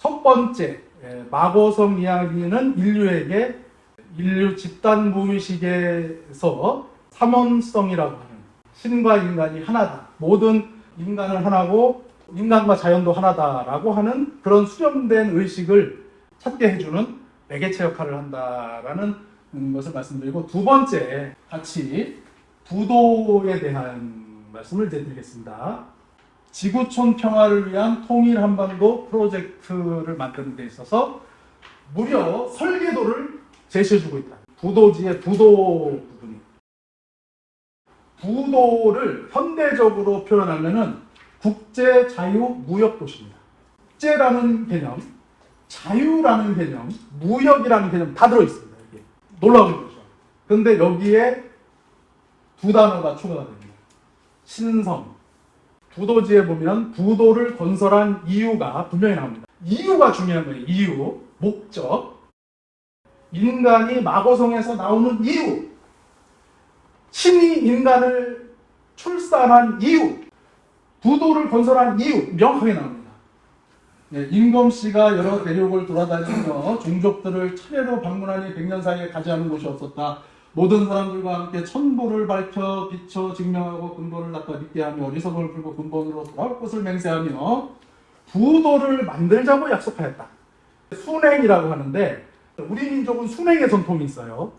첫 번째, 마고성 이야기는 인류에게 인류 집단 무의식에서 삼원성이라고 하는 신과 인간이 하나다. 모든 인간은 하나고 인간과 자연도 하나다라고 하는 그런 수렴된 의식을 찾게 해주는 매개체 역할을 한다라는 것을 말씀드리고, 두 번째 같이 부도에 대한 말씀을 드리겠습니다. 지구촌 평화를 위한 통일 한반도 프로젝트를 만드는 데 있어서 무려 설계도를 제시해주고 있다. 부도지의 부도 부분이. 부도를 현대적으로 표현하면은 국제 자유 무역 도시입니다. 국제라는 개념, 자유라는 개념, 무역이라는 개념 다 들어있습니다. 이게 놀라운 거죠. 그런데 여기에 두 단어가 추가가 됩니다. 신성. 부도지에 보면 부도를 건설한 이유가 분명히 나옵니다. 이유가 중요한 거예요. 이유, 목적. 인간이 마고성에서 나오는 이유. 신이 인간을 출산한 이유. 부도를 건설한 이유 명확하게 나옵니다. 임검 씨가 여러 대륙을 돌아다니며 종족들을 차례로 방문하니 100년 사이에 가지 않은 곳이 없었다. 모든 사람들과 함께 천보를 밝혀 비춰 증명하고 근본을 닦아 믿게 하며 어리석음을 풀고 근본으로 돌아올 것을 맹세하며 부도를 만들자고 약속하였다. 순행이라고 하는데 우리 민족은 순행의 전통이 있어요.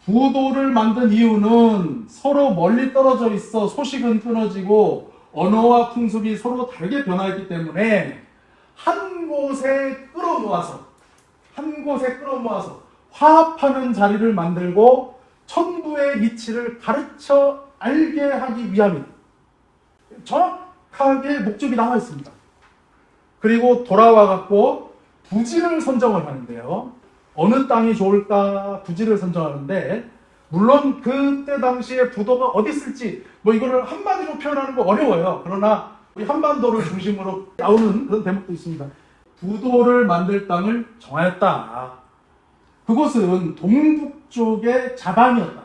부도를 만든 이유는 서로 멀리 떨어져 있어 소식은 끊어지고 언어와 풍습이 서로 다르게 변화했기 때문에 한 곳에 끌어모아서 화합하는 자리를 만들고 천부의 이치를 가르쳐 알게 하기 위함이다. 정확하게 목적이 나와 있습니다. 그리고 돌아와 갖고 부지를 선정을 하는데요. 어느 땅이 좋을까 부지를 선정하는데, 물론 그때 당시에 부도가 어디 있을지 이거를 한마디로 표현하는 거 어려워요. 그러나 우리 한반도를 중심으로 나오는 그런 대목도 있습니다. 부도를 만들 땅을 정하였다. 그것은 동북쪽의 자방이었다.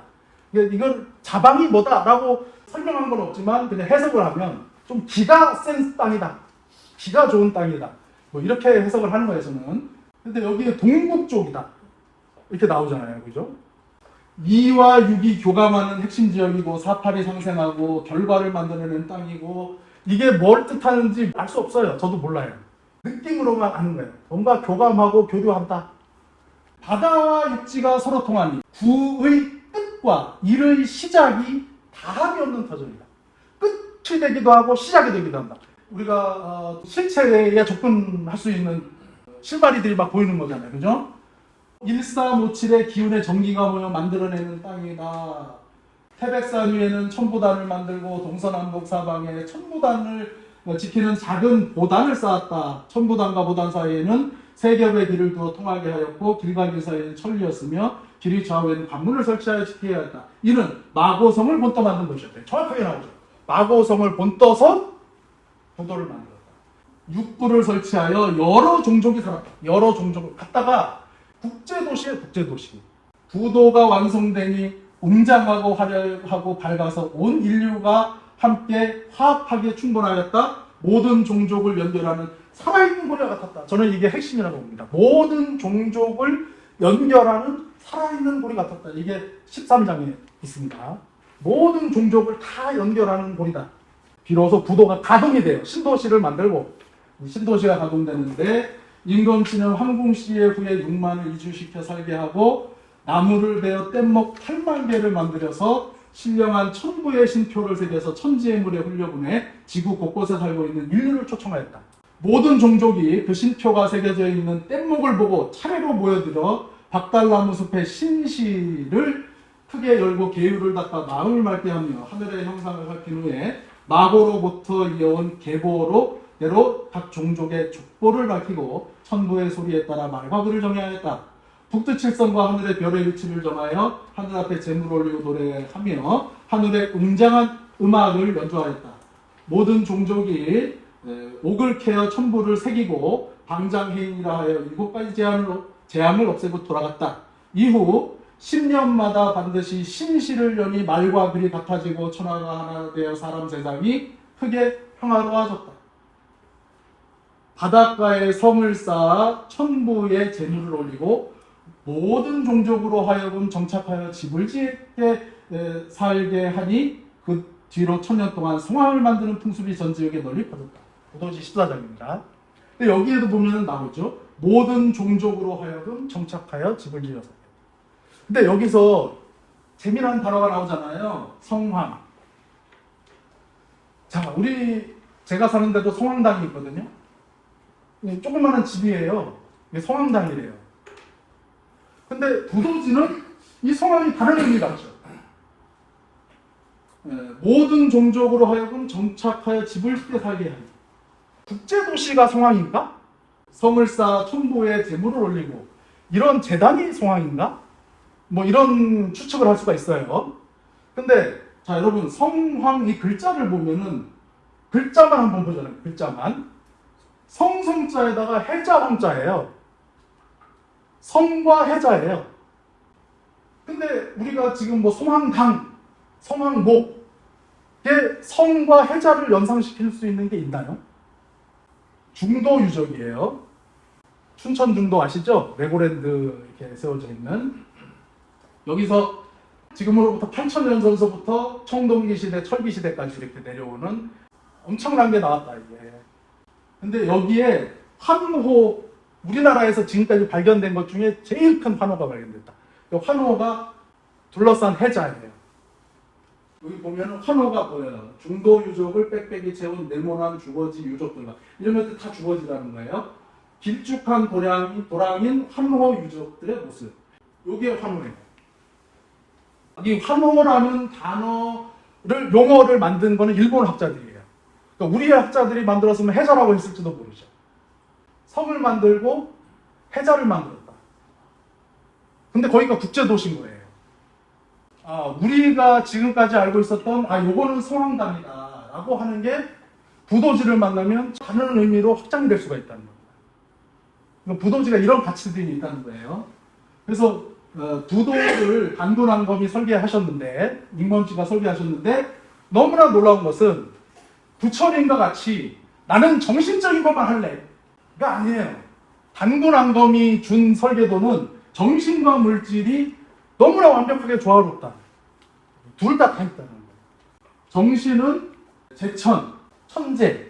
이걸 자방이 뭐다라고 설명한 건 없지만 그냥 해석을 하면 좀 기가 센 땅이다. 기가 좋은 땅이다. 이렇게 해석을 하는 거예요, 저는. 근데 여기에 동북쪽이다. 이렇게 나오잖아요. 그죠? 2와 6이 교감하는 핵심 지역이고 4, 8이 상생하고 결과를 만들어내는 땅이고, 이게 뭘 뜻하는지 알 수 없어요. 저도 몰라요. 느낌으로만 아는 거예요. 뭔가 교감하고 교류한다. 바다와 육지가 서로 통하니 구의 끝과 일의 시작이 다함이 없는 터전이다. 끝이 되기도 하고 시작이 되기도 한다. 우리가 실체에 접근할 수 있는 실마리들이 막 보이는 거잖아요. 그죠? 1357의 기운의 전기가 모여 만들어내는 땅이다. 태백산 위에는 천보단을 만들고 동서남북 사방에 천보단을 지키는 작은 보단을 쌓았다. 천보단과 보단 사이에는 세 겹의 길을 두어 통하게 하였고 길과 길 사이에는 천리였으며 길이 좌우에는 관문을 설치하여 지켜야 했다. 이는 마고성을 본떠 만든 것이었다. 정확하게 나오죠. 마고성을 본떠서 부도를 만들었다. 육부를 설치하여 여러 종족이 살았다. 여러 종족을 갖다가 국제도시에 국제도시. 부도가 완성되니 웅장하고 화려하고 밝아서 온 인류가 함께 화합하기에 충분하였다. 모든 종족을 연결하는 살아있는 고리와 같았다. 저는 이게 핵심이라고 봅니다. 모든 종족을 연결하는 살아있는 고리 같았다. 이게 13장에 있습니다. 모든 종족을 다 연결하는 고리다. 비로소 부도가 가동이 돼요. 신도시를 만들고, 신도시가 가동되는데 임검씨는 황궁시의 후에 6만을 이주시켜 살게 하고 나무를 베어 뗏목 8만 개를 만들어서 신령한 천부의 신표를 새겨서 천지의 물에 흘려보내 지구 곳곳에 살고 있는 인류를 초청하였다. 모든 종족이 그 신표가 새겨져 있는 뗏목을 보고 차례로 모여들어 박달나무 숲의 신시를 크게 열고 계율을 닦아 마음을 맑게 하며 하늘의 형상을 살핀 후에 마고로부터 이어온 계보로 대로 각 종족의 족보를 밝히고 천부의 소리에 따라 말과 글을 정해하였다. 북두칠성과 하늘의 별의 위치를 정하여 하늘 앞에 제물을 올리고 노래하며 하늘의 웅장한 음악을 연주하였다. 모든 종족이 옥을 캐어 천부를 새기고 방장해인이라 하여 7가지 재앙을 없애고 돌아갔다. 이후 10년마다 반드시 신시를 여니 말과 글이 같아지고 천하가 하나 되어 사람 세상이 크게 평화로워졌다. 바닷가에 성을 쌓아 천부에 재물을 올리고 모든 종족으로 하여금 정착하여 집을 짓게 살게 하니 그 뒤로 1000년 동안 성황을 만드는 풍습이 전 지역에 널리 퍼졌다. 고도지 14장입니다. 근데 여기에도 보면 나오죠. 모든 종족으로 하여금 정착하여 집을 지어서. 근데 여기서 재미난 단어가 나오잖아요. 성황. 자, 제가 사는 데도 성황당이 있거든요. 조그마한 집이에요. 성황당이래요. 근데 부도지는 이 성황이 다른 의미가 있죠. 모든 종족으로 하여금 정착하여 집을 짓게 살게 하니. 국제도시가 성황인가? 성을 쌓아 천부에 재물을 올리고 이런 재단이 성황인가? 뭐 이런 추측을 할 수가 있어요. 근데 자, 여러분, 성황 이 글자를 보면은 글자만 한번 보잖아요. 글자만. 성자에다가 해자 황자예요. 성과 해자예요. 근데 우리가 지금 뭐 성황당, 성황목, 이게 성과 해자를 연상시킬 수 있는 게 있나요? 중도 유적이에요. 춘천 중도 아시죠? 레고랜드 이렇게 세워져 있는. 여기서 지금으로부터 8000년 전서부터 청동기 시대, 철기 시대까지 이렇게 내려오는 엄청난 게 나왔다, 이게. 근데 여기에 환호, 우리나라에서 지금까지 발견된 것 중에 제일 큰 환호가 발견됐다. 그 환호가 둘러싼 해자예요. 여기 보면 환호가 보여요. 중도 유적을 빽빽이 채운 네모난 주거지 유적들과. 이러면 다 주거지라는 거예요. 길쭉한 도랑인 환호 유적들의 모습. 이게 환호예요. 이 환호라는 단어를, 용어를 만든 거는 일본 학자들이에요. 그러니까 우리 학자들이 만들었으면 해자라고 했을지도 모르죠. 성을 만들고 해자를 만들었다. 근데 거기가 국제도시인 거예요. 우리가 지금까지 알고 있었던 요거는 성황당이다 라고 하는 게 부도지를 만나면 다른 의미로 확장이 될 수가 있다는 겁니다. 부도지가 이런 가치들이 있다는 거예요. 그래서 부도를 단군왕검이 설계하셨는데, 임범씨가 설계하셨는데, 너무나 놀라운 것은 부처님과 같이 나는 정신적인 것만 할래가 아니에요. 단군왕검이 준 설계도는 정신과 물질이 너무나 완벽하게 조화롭다. 둘 다 있다는 거예요. 정신은 제천, 천재,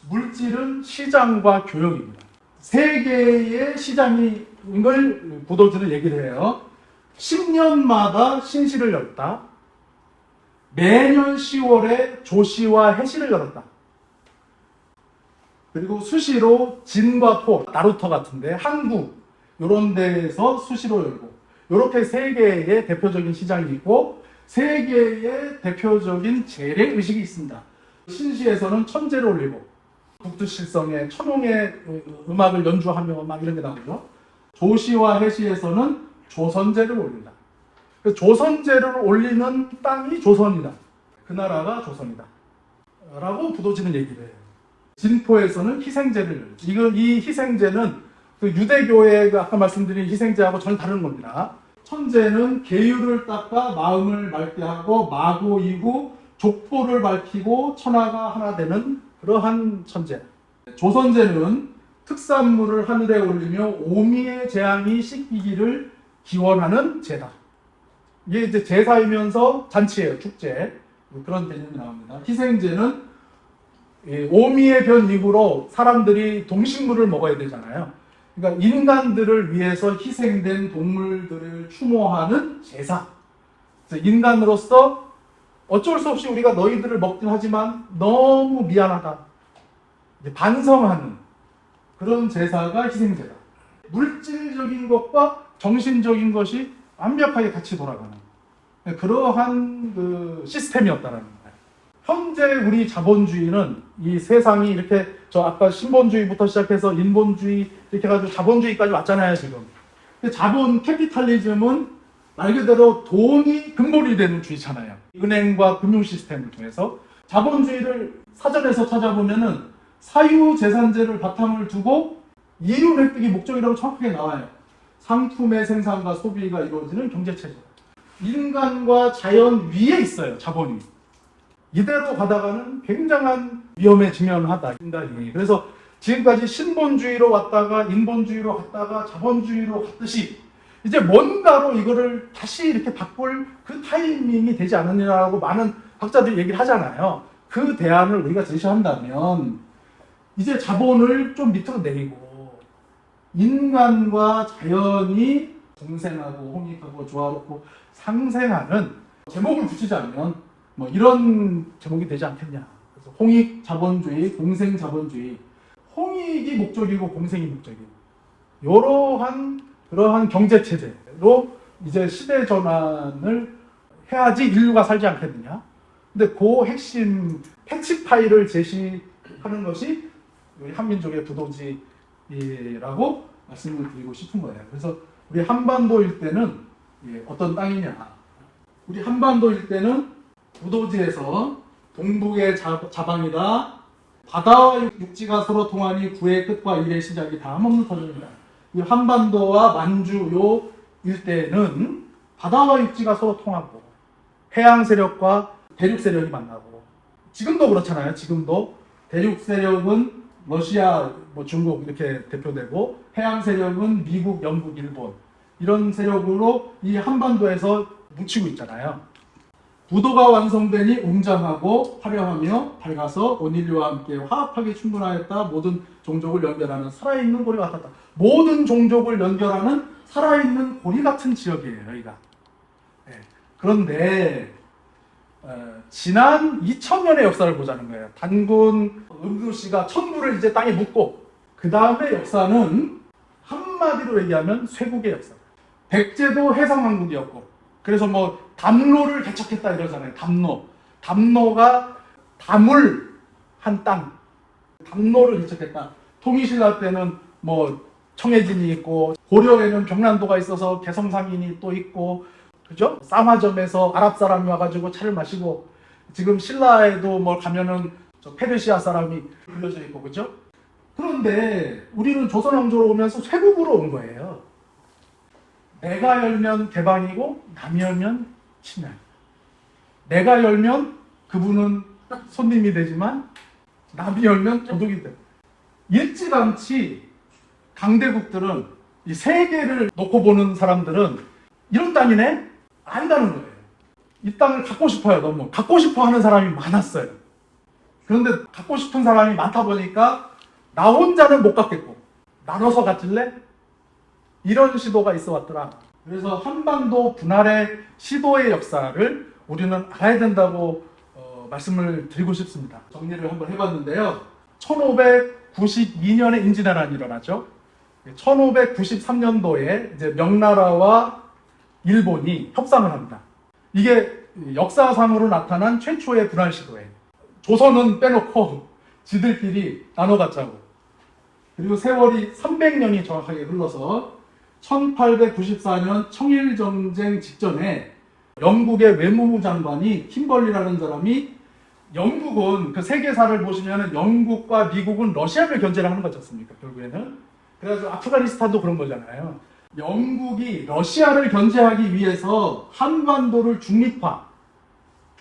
물질은 시장과 교역입니다. 세 개의 시장인 걸 부도지는 얘기를 해요. 10년마다 신시를 열었다. 매년 10월에 조시와 해시를 열었다. 그리고 수시로 진과 포, 나루터 같은데 한국 이런 데에서 수시로 열고, 이렇게 세 개의 대표적인 시장이 있고 세 개의 대표적인 재래 의식이 있습니다. 신시에서는 천재를 올리고 북두칠성에 천홍의 음악을 연주하며 막 이런 게 나오죠. 조시와 해시에서는 조선제를 올린다. 조선제를 올리는 땅이 조선이다. 그 나라가 조선이다 라고 부도지는 얘기를 해요. 진포에서는 희생제를, 이 희생제는 그 유대교의 아까 말씀드린 희생제하고 전혀 다른 겁니다. 천재는 계율을 닦아 마음을 맑게 하고 마고 이후 족보를 밝히고 천하가 하나 되는 그러한 천재. 조선제는 특산물을 하늘에 올리며 오미의 재앙이 씻기기를 기원하는 제다. 이게 이제 제사이면서 잔치예요, 축제. 그런 개념이 나옵니다. 희생제는 오미의 변 이후로 사람들이 동식물을 먹어야 되잖아요. 그러니까 인간들을 위해서 희생된 동물들을 추모하는 제사. 인간으로서 어쩔 수 없이 우리가 너희들을 먹긴 하지만 너무 미안하다. 반성하는 그런 제사가 희생제다. 물질적인 것과 정신적인 것이 완벽하게 같이 돌아가는 그러한 그 시스템이었다라는 거예요. 현재 우리 자본주의는 이 세상이 이렇게 아까 신본주의부터 시작해서 인본주의 이렇게 해가지고 자본주의까지 왔잖아요, 지금. 근데 자본 캐피탈리즘은 말 그대로 돈이 근본이 되는 주의잖아요. 은행과 금융 시스템을 통해서 자본주의를 사전에서 찾아보면은 사유재산제를 바탕을 두고 이윤 획득이 목적이라고 정확하게 나와요. 상품의 생산과 소비가 이루어지는 경제체제. 인간과 자연 위에 있어요, 자본이. 이대로 가다가는 굉장한 위험에 직면하다, 인간이. 그래서 지금까지 신본주의로 왔다가 인본주의로 갔다가 자본주의로 갔듯이 이제 뭔가로 이거를 다시 이렇게 바꿀 그 타이밍이 되지 않느냐라고 많은 학자들이 얘기를 하잖아요. 그 대안을 우리가 제시한다면 이제 자본을 좀 밑으로 내리고 인간과 자연이 공생하고 홍익하고 조화롭고 상생하는 제목을 붙이자면 뭐 이런 제목이 되지 않겠냐. 그래서 홍익 자본주의, 공생 자본주의. 홍익이 목적이고 공생이 목적이고 그러한 경제 체제로 이제 시대 전환을 해야지 인류가 살지 않겠느냐. 근데 그 핵심 패치 파일을 제시하는 것이 우리 한민족의 부도지라고 말씀을 드리고 싶은 거예요. 그래서 우리 한반도 일대는 어떤 땅이냐. 우리 한반도 일대는 부도지에서 동북의 자방이다. 바다와 육지가 서로 통하니 구의 끝과 일의 시작이 다 한없는 터전이다. 이 한반도와 만주 요 일대는 바다와 육지가 서로 통하고 해양 세력과 대륙 세력이 만나고 지금도 그렇잖아요. 지금도 대륙 세력은 러시아, 뭐 중국 이렇게 대표되고 해양 세력은 미국, 영국, 일본 이런 세력으로 이 한반도에서 뭉치고 있잖아요. 부도가 완성되니 웅장하고 화려하며 밝아서 온 인류와 함께 화합하게 충분하였다. 모든 종족을 연결하는 살아있는 고리 같았다. 모든 종족을 연결하는 살아있는 고리 같은 지역이에요. 여기가. 네. 그런데 지난 2000년의 역사를 보자는 거예요. 단군 음두씨가 천부를 이제 땅에 묻고 그 다음에 역사는 한마디로 얘기하면 쇄국의 역사. 백제도 해상왕국이었고 그래서 뭐 담로를 개척했다 이러잖아요. 담로가 담을 한 땅. 담로를 개척했다. 통일신라 때는 뭐 청해진이 있고 고려에는 경란도가 있어서 개성상인이 또 있고 그죠? 쌍화점에서 아랍 사람이 와가지고 차를 마시고 지금 신라에도 뭐 가면은 저 페르시아 사람이 불려져 있고 그죠? 그런데 우리는 조선왕조로 오면서 쇄국으로 온 거예요. 내가 열면 개방이고 남이 열면 침략. 내가 열면 그분은 손님이 되지만 남이 열면 도둑이 돼. 일찌감치 강대국들은 이 세계를 놓고 보는 사람들은 이런 땅이네? 안다는 거예요. 이 땅을 갖고 싶어요. 너무 갖고 싶어 하는 사람이 많았어요. 그런데 갖고 싶은 사람이 많다 보니까 나 혼자는 못 갖겠고 나눠서 갖질래? 이런 시도가 있어 왔더라. 그래서 한반도 분할의 시도의 역사를 우리는 알아야 된다고 말씀을 드리고 싶습니다. 정리를 한번 해봤는데요. 1592년에 임진왜란이 일어나죠. 1593년도에 이제 명나라와 일본이 협상을 합니다. 이게 역사상으로 나타난 최초의 분할 시도예요. 조선은 빼놓고 지들끼리 나눠 갖자고. 그리고 세월이 300년이 정확하게 흘러서 1894년 청일전쟁 직전에 영국의 외무부 장관이 킴벌리라는 사람이 영국은 그 세계사를 보시면 영국과 미국은 러시아를 견제를 하는 거지 않습니까? 결국에는. 그래서 아프가니스탄도 그런 거잖아요. 영국이 러시아를 견제하기 위해서 한반도를 중립화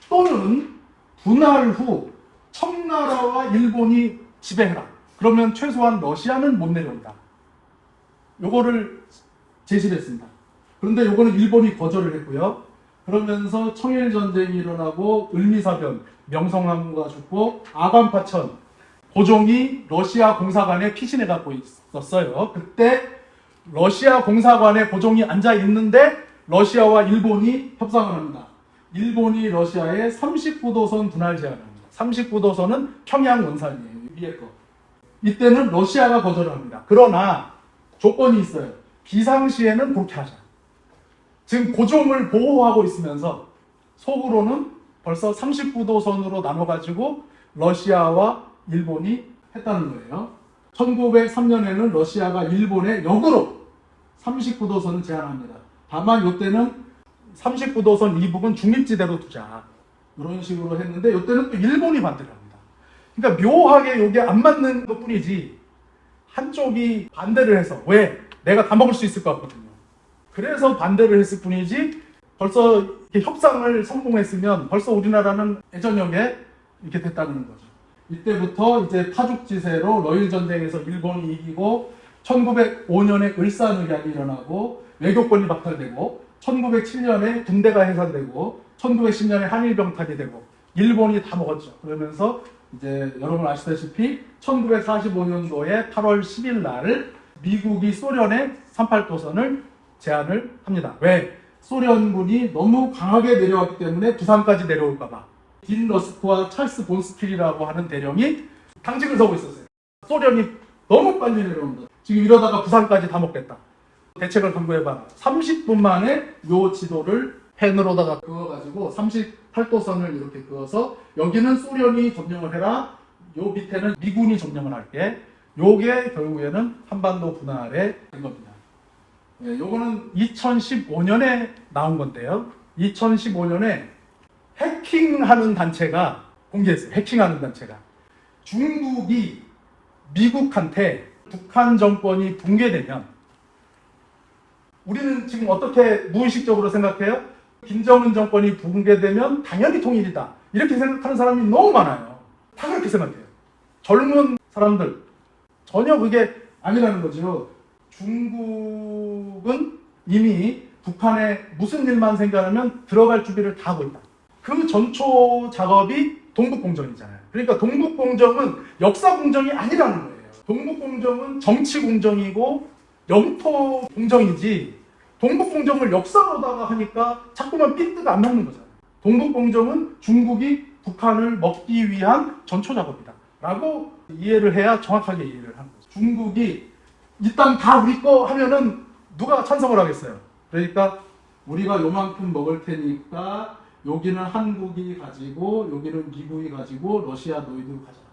또는 분할 후 청나라와 일본이 지배해라. 그러면 최소한 러시아는 못 내려온다. 요거를 제시를 했습니다. 그런데 요거는 일본이 거절을 했고요. 그러면서 청일전쟁이 일어나고 을미사변, 명성황후가 죽고 아관파천, 고종이 러시아 공사관에 피신해 갖고 있었어요. 그때 러시아 공사관에 고종이 앉아 있는데 러시아와 일본이 협상을 합니다. 일본이 러시아에 39도선 분할 제안을 합니다. 39도선은 평양 원산이에요. 위에 거. 이때는 러시아가 거절을 합니다. 그러나 조건이 있어요. 비상시에는 그렇게 하자. 지금 고종을 보호하고 있으면서 속으로는 벌써 39도선으로 나눠가지고 러시아와 일본이 했다는 거예요. 1903년에는 러시아가 일본에 역으로 39도선을 제안합니다. 다만 이때는 39도선 이북은 중립지대로 두자. 이런 식으로 했는데 이때는 또 일본이 반대를 합니다. 그러니까 묘하게 이게 안 맞는 것 뿐이지 한쪽이 반대를 해서 왜? 내가 다 먹을 수 있을 것 같거든요. 그래서 반대를 했을 뿐이지 벌써 이렇게 협상을 성공했으면 벌써 우리나라는 예전역에 이렇게 됐다는 거죠. 이때부터 이제 파죽지세로 러일 전쟁에서 일본이 이기고 1905년에 을사늑약이 일어나고 외교권이 박탈되고 1907년에 군대가 해산되고 1910년에 한일병탈이 되고 일본이 다 먹었죠. 그러면서 이제 여러분 아시다시피 1945년도에 8월 10일 날 미국이 소련의 38도선을 제안을 합니다. 왜? 소련군이 너무 강하게 내려왔기 때문에 부산까지 내려올까봐. 딘 러스트와 찰스 본스킬이라고 하는 대령이 당직을 서고 있었어요. 소련이 너무 빨리 내려온다. 지금 이러다가 부산까지 다 먹겠다. 대책을 강구해봐. 30분 만에 요 지도를 펜으로다가 그어가지고 38도선을 이렇게 그어서 여기는 소련이 점령을 해라. 요 밑에는 미군이 점령을 할게. 요게 결국에는 한반도 분할에 된 겁니다. 예, 요거는 2015년에 나온 건데요. 2015년에 해킹하는 단체가 공개했어요. 해킹하는 단체가. 중국이 미국한테 북한 정권이 붕괴되면 우리는 지금 어떻게 무의식적으로 생각해요? 김정은 정권이 붕괴되면 당연히 통일이다. 이렇게 생각하는 사람이 너무 많아요. 다 그렇게 생각해요. 젊은 사람들. 전혀 그게 아니라는 거죠. 중국은 이미 북한에 무슨 일만 생겨나면 들어갈 준비를 다 하고 있다. 그 전초 작업이 동북공정이잖아요. 그러니까 동북공정은 역사공정이 아니라는 거예요. 동북공정은 정치공정이고 영토공정이지 동북공정을 역사로다가 하니까 자꾸만 삐뚤 안 먹는 거잖아요. 동북공정은 중국이 북한을 먹기 위한 전초 작업이다. 라고 이해를 해야 정확하게 이해를 하는 거죠. 중국이 이 땅 다 우리 거 하면은 누가 찬성을 하겠어요? 그러니까 우리가 요만큼 먹을 테니까 여기는 한국이 가지고 여기는 미국이 가지고 러시아 너희들 가져라.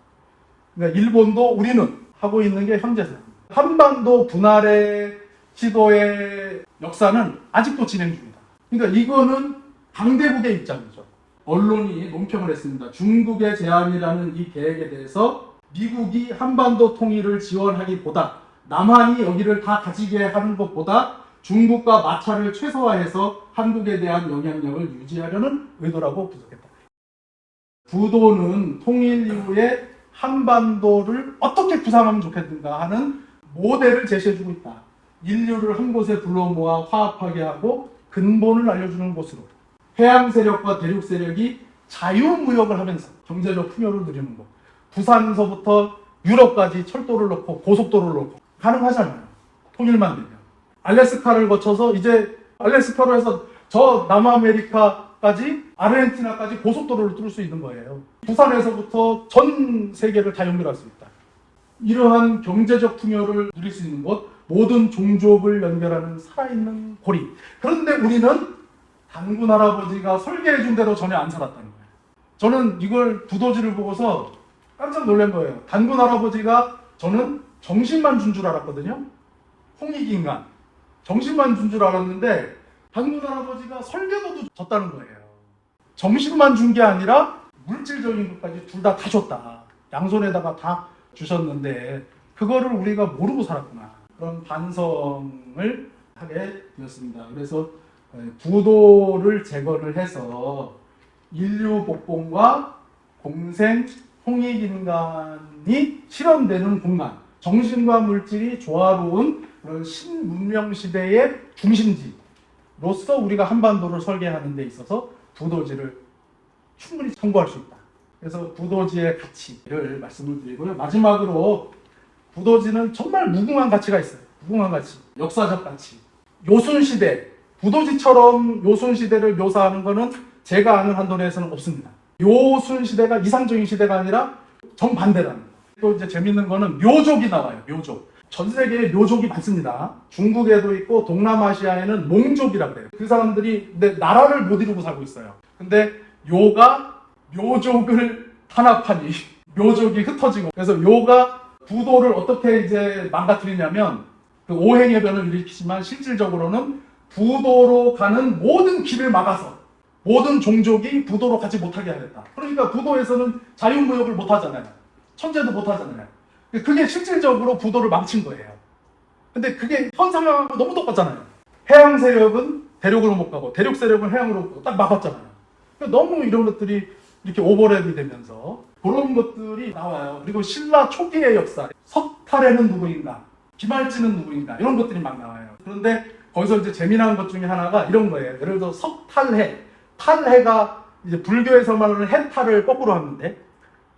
그러니까 일본도 우리는 하고 있는 게 현재선. 한반도 분할의 시도의 역사는 아직도 진행 중이다. 그러니까 이거는 강대국의 입장이죠. 언론이 논평을 했습니다. 중국의 제안이라는 이 계획에 대해서 미국이 한반도 통일을 지원하기보다 남한이 여기를 다 가지게 하는 것보다 중국과 마찰을 최소화해서 한국에 대한 영향력을 유지하려는 의도라고 분석했다. 부도는 통일 이후에 한반도를 어떻게 구상하면 좋겠는가 하는 모델을 제시해주고 있다. 인류를 한 곳에 불러 모아 화합하게 하고 근본을 알려주는 곳으로 해양 세력과 대륙 세력이 자유무역을 하면서 경제적 풍요를 누리는 것. 부산서부터 유럽까지 철도를 놓고 고속도로를 놓고 가능하잖아요. 통일만 되면. 알래스카를 거쳐서 이제 알래스카로 해서 저 남아메리카까지 아르헨티나까지 고속도로를 뚫을 수 있는 거예요. 부산에서부터 전 세계를 다 연결할 수 있다. 이러한 경제적 풍요를 누릴 수 있는 곳, 모든 종족을 연결하는 살아있는 고리. 그런데 우리는 단군 할아버지가 설계해 준 대로 전혀 안 살았다는 거예요. 저는 이걸 부도지를 보고서 깜짝 놀란 거예요. 단군 할아버지가 저는 정신만 준 줄 알았거든요. 홍익인간. 정신만 준 줄 알았는데 단군 할아버지가 설계도도 줬다는 거예요. 정신만 준 게 아니라 물질적인 것까지 둘 다 줬다. 양손에다가 다 주셨는데 그거를 우리가 모르고 살았구나. 그런 반성을 하게 되었습니다. 그래서 부도를 제거를 해서 인류 복권과 공생 홍익인간이 실현되는 공간, 정신과 물질이 조화로운 그런 신문명 시대의 중심지로서 우리가 한반도를 설계하는 데 있어서 부도지를 충분히 참고할 수 있다. 그래서 부도지의 가치를 말씀을 드리고요. 마지막으로 부도지는 정말 무궁한 가치가 있어요. 무궁한 가치, 역사적 가치. 요순시대, 부도지처럼 요순시대를 묘사하는 것은 제가 아는 한도 내에서는 없습니다. 요순시대가 이상적인 시대가 아니라 정반대라는 거예요. 또 이제 재밌는 거는 묘족이 나와요. 묘족. 전 세계에 묘족이 많습니다. 중국에도 있고 동남아시아에는 몽족이라고 해요. 그 사람들이 근데 나라를 못 이루고 살고 있어요. 근데 요가 묘족을 탄압하니 묘족이 흩어지고 그래서 요가 부도를 어떻게 이제 망가뜨리냐면 그 오행해변을 일으키지만 실질적으로는 부도로 가는 모든 길을 막아서 모든 종족이 부도로 가지 못하게 하겠다. 그러니까 부도에서는 자유무역을 못 하잖아요. 천재도 못 하잖아요. 그게 실질적으로 부도를 망친 거예요. 근데 그게 현 상황하고 너무 똑같잖아요. 해양 세력은 대륙으로 못 가고 대륙 세력은 해양으로 못 가고 딱 막았잖아요. 너무 이런 것들이 이렇게 오버랩이 되면서 그런 것들이 나와요. 그리고 신라 초기의 역사, 석탈에는 누구인가, 김할지는 누구인가 이런 것들이 막 나와요. 그런데 거기서 이제 재미난 것 중에 하나가 이런 거예요. 예를 들어 석탈해, 탈해가 이제 불교에서 말하는 해탈을 거꾸로 하는데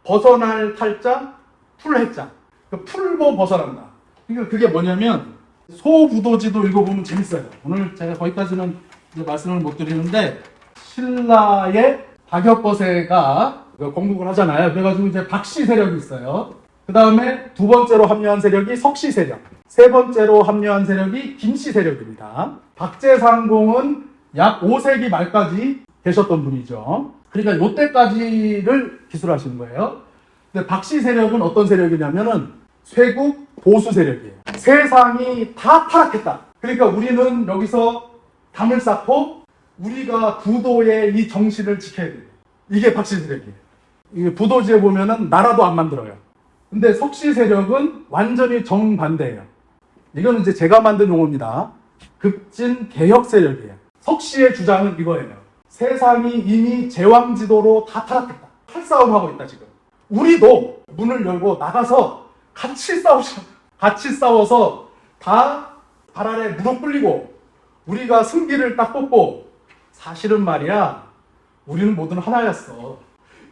벗어날 탈자, 풀해자. 그러니까 풀고 벗어난다. 그러니까 그게 뭐냐면 소부도지도 읽어보면 재밌어요. 오늘 제가 거기까지는 이제 말씀을 못 드리는데 신라의 박역거세가 건국을 하잖아요. 그래가지고 이제 박씨 세력이 있어요. 그 다음에 두 번째로 합류한 세력이 석씨 세력, 세 번째로 합류한 세력이 김씨 세력입니다. 박제상공은 약 5세기 말까지 계셨던 분이죠. 그러니까 이때까지를 기술하시는 거예요. 근데 박씨 세력은 어떤 세력이냐면은 쇄국 보수 세력이에요. 세상이 다 타락했다. 그러니까 우리는 여기서 담을 쌓고 우리가 부도의 이 정신을 지켜야 돼요. 이게 박씨 세력이에요. 이게 부도지에 보면은 나라도 안 만들어요. 근데 석씨 세력은 완전히 정반대예요. 이건 이제 제가 만든 용어입니다. 급진 개혁 세력이에요. 석씨의 주장은 이거예요. 세상이 이미 제왕지도로 다 타락했다. 칼싸움하고 있다 지금. 우리도 문을 열고 나가서 같이 싸우자. 같이 싸워서 다 발 아래 무릎 꿇리고 우리가 승기를 딱 뽑고 사실은 말이야 우리는 모두는 하나였어.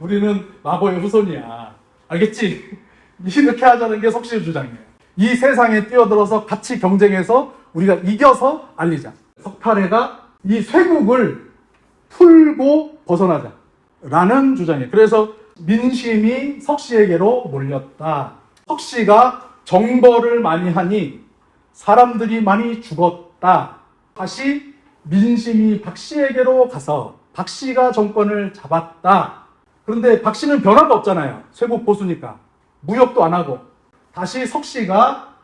우리는 마고의 후손이야. 알겠지? 이렇게 하자는 게 석씨의 주장이에요. 이 세상에 뛰어들어서 같이 경쟁해서 우리가 이겨서 알리자. 석탈해가 이 쇄국을 풀고 벗어나자 라는 주장이에요. 그래서 민심이 석씨에게로 몰렸다. 석씨가 정벌을 많이 하니 사람들이 많이 죽었다. 다시 민심이 박씨에게로 가서 박씨가 정권을 잡았다. 그런데 박씨는 변화가 없잖아요. 쇄국 보수니까. 무역도 안 하고. 다시 석씨가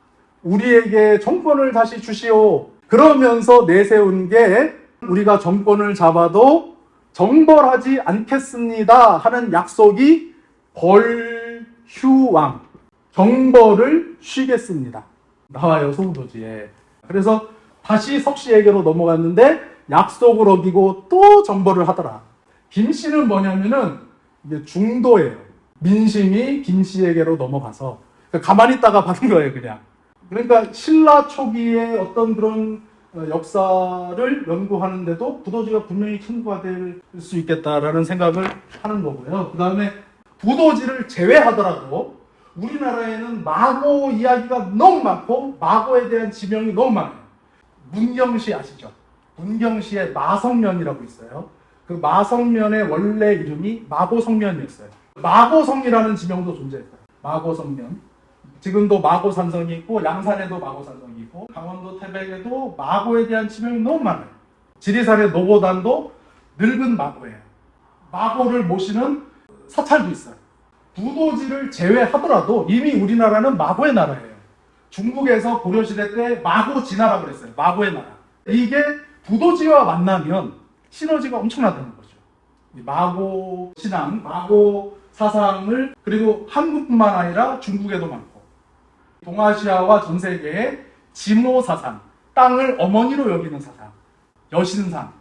우리에게 정권을 다시 주시오. 그러면서 내세운 게 우리가 정권을 잡아도 정벌하지 않겠습니다 하는 약속이 벌휴왕. 정벌을 쉬겠습니다. 나와요, 소부도지에. 그래서 다시 석씨에게로 넘어갔는데 약속을 어기고 또 정벌을 하더라. 김씨는 뭐냐면은 이게 중도예요. 민심이 김씨에게로 넘어가서 가만히 있다가 받은 거예요, 그냥. 그러니까 신라 초기의 어떤 그런 역사를 연구하는데도 부도지가 분명히 친구가 될 수 있겠다라는 생각을 하는 거고요. 그 다음에 부도지를 제외하더라도 우리나라에는 마고 이야기가 너무 많고 마고에 대한 지명이 너무 많아요. 문경시 아시죠? 문경시에 마성면이라고 있어요. 그 마성면의 원래 이름이 마고성면이었어요. 마고성이라는 지명도 존재했어요. 마고성면. 지금도 마고산성이 있고 양산에도 마고산성이 있고 강원도 태백에도 마고에 대한 지명이 너무 많아요. 지리산의 노고단도 늙은 마고예요. 마고를 모시는 사찰도 있어요. 부도지를 제외하더라도 이미 우리나라는 마고의 나라예요. 중국에서 고려시대 때 마고진화라고 그랬어요. 마고의 나라. 이게 부도지와 만나면 시너지가 엄청나다는 거죠. 마고 신앙, 마고 사상을 그리고 한국뿐만 아니라 중국에도 많고 동아시아와 전 세계의 지모 사상, 땅을 어머니로 여기는 사상, 여신상,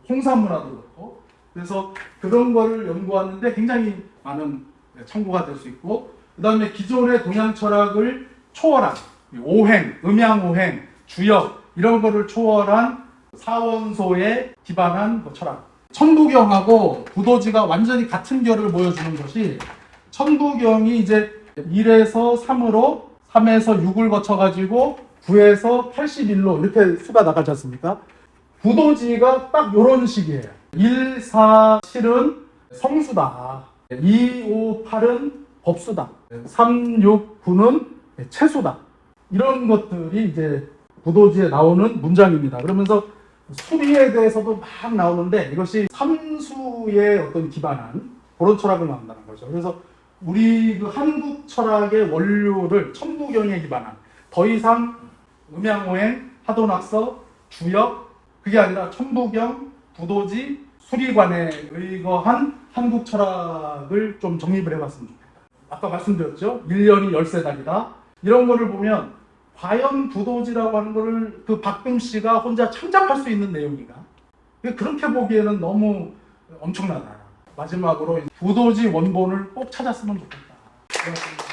홍산문화도 그렇고 그래서 그런 거를 연구하는데 굉장히 많은 참고가 될 수 있고 그 다음에 기존의 동양 철학을 초월한 오행, 음양오행, 주역 이런 거를 초월한 사원소에 기반한 철학. 천부경하고 부도지가 완전히 같은 결을 보여주는 것이 천부경이 이제 1에서 3으로 3에서 6을 거쳐가지고 9에서 81로 이렇게 수가 나가지 않습니까? 부도지가 딱 요런 식이에요. 1, 4, 7은 성수다. 2, 5, 8은 법수다. 3, 6, 9는 채수다. 이런 것들이 이제 부도지에 나오는 문장입니다. 그러면서 수리에 대해서도 막 나오는데 이것이 삼수에 어떤 기반한 그런 철학을 만든다는 거죠. 그래서 우리 그 한국 철학의 원료를 천부경에 기반한 더 이상 음양오행, 하도낙서, 주역 그게 아니라 천부경, 부도지, 수리관에 의거한 한국 철학을 좀 정립을 해봤습니다. 아까 말씀드렸죠? 1년이 13달이다. 이런 거를 보면 과연 부도지라고 하는 거를 그 박금 씨가 혼자 창작할 수 있는 내용인가? 그렇게 보기에는 너무 엄청나다. 마지막으로 부도지 원본을 꼭 찾았으면 좋겠다. 고맙습니다.